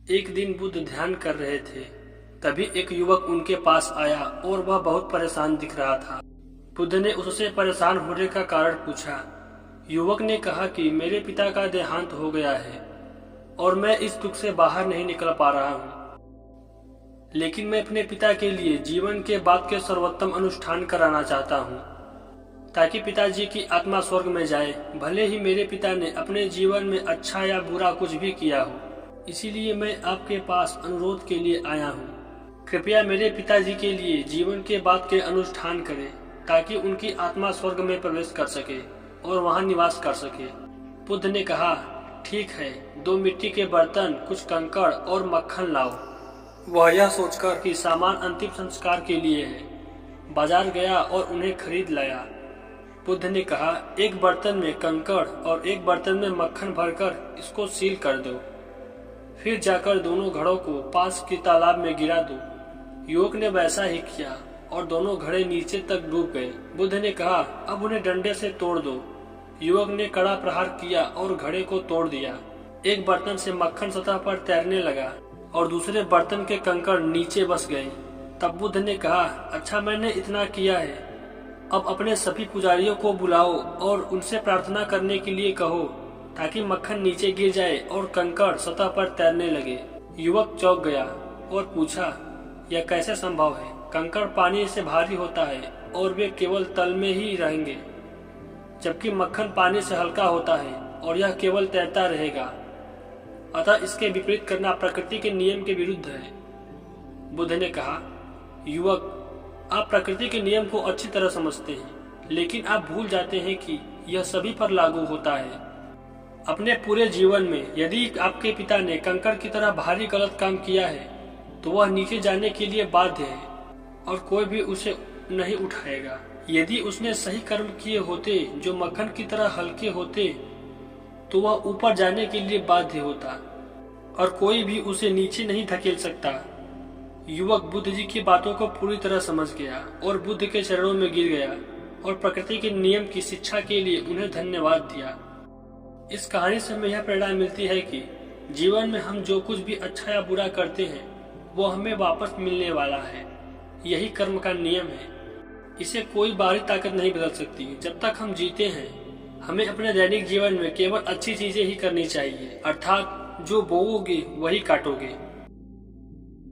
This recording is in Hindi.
एक दिन बुद्ध ध्यान कर रहे थे। तभी एक युवक उनके पास आया और वह बहुत परेशान दिख रहा था। बुद्ध ने उससे परेशान होने का कारण पूछा। युवक ने कहा कि मेरे पिता का देहांत हो गया है और मैं इस दुख से बाहर नहीं निकल पा रहा हूँ, लेकिन मैं अपने पिता के लिए जीवन के बाद के सर्वोत्तम अनुष्ठान कराना चाहता हूँ ताकि पिताजी की आत्मा स्वर्ग में जाए, भले ही मेरे पिता ने अपने जीवन में अच्छा या बुरा कुछ भी किया हो। इसीलिए मैं आपके पास अनुरोध के लिए आया हूँ। कृपया मेरे पिताजी के लिए जीवन के बाद के अनुष्ठान करें ताकि उनकी आत्मा स्वर्ग में प्रवेश कर सके और वहाँ निवास कर सके। बुद्ध ने कहा, ठीक है, 2 मिट्टी के बर्तन, कुछ कंकड़ और मक्खन लाओ। वह यह सोचकर कि सामान अंतिम संस्कार के लिए है, बाजार गया और उन्हें खरीद लाया। बुद्ध ने कहा, एक बर्तन में कंकड़ और एक बर्तन में मक्खन भरकर इसको सील कर दो। फिर जाकर दोनों घड़ों को पास के तालाब में गिरा दो। युवक ने वैसा ही किया और दोनों घड़े नीचे तक डूब गए। बुद्ध ने कहा, अब उन्हें डंडे से तोड़ दो। युवक ने कड़ा प्रहार किया और घड़े को तोड़ दिया। एक बर्तन से मक्खन सतह पर तैरने लगा और दूसरे बर्तन के कंकड़ नीचे बस गए। तब बुद्ध ने कहा, अच्छा, मैंने इतना किया है, अब अपने सभी पुजारियों को बुलाओ और उनसे प्रार्थना करने के लिए कहो ताकि मक्खन नीचे गिर जाए और कंकड़ सतह पर तैरने लगे। युवक चौंक गया और पूछा, यह कैसे संभव है? कंकड़ पानी से भारी होता है और वे केवल तल में ही रहेंगे, जबकि मक्खन पानी से हल्का होता है और यह केवल तैरता रहेगा। अतः इसके विपरीत करना प्रकृति के नियम के विरुद्ध है। बुद्ध ने कहा, युवक, आप प्रकृति के नियम को अच्छी तरह समझते हैं, लेकिन आप भूल जाते हैं कि यह सभी पर लागू होता है। अपने पूरे जीवन में यदि आपके पिता ने कंकड़ की तरह भारी गलत काम किया है तो वह नीचे जाने के लिए बाध्य है और कोई भी उसे नहीं उठाएगा। यदि उसने सही कर्म किए होते जो मक्खन की तरह हल्के होते तो वह ऊपर जाने के लिए बाध्य होता और कोई भी उसे नीचे नहीं धकेल सकता। युवक बुद्ध जी की बातों को पूरी तरह समझ गया और बुद्ध के चरणों में गिर गया और प्रकृति के नियम की शिक्षा के लिए उन्हें धन्यवाद दिया। इस कहानी से हमें यह प्रेरणा मिलती है कि जीवन में हम जो कुछ भी अच्छा या बुरा करते हैं वो हमें वापस मिलने वाला है। यही कर्म का नियम है। इसे कोई बाहरी ताकत नहीं बदल सकती। जब तक हम जीते हैं हमें अपने दैनिक जीवन में केवल अच्छी चीजें ही करनी चाहिए, अर्थात जो बोओगे वही काटोगे।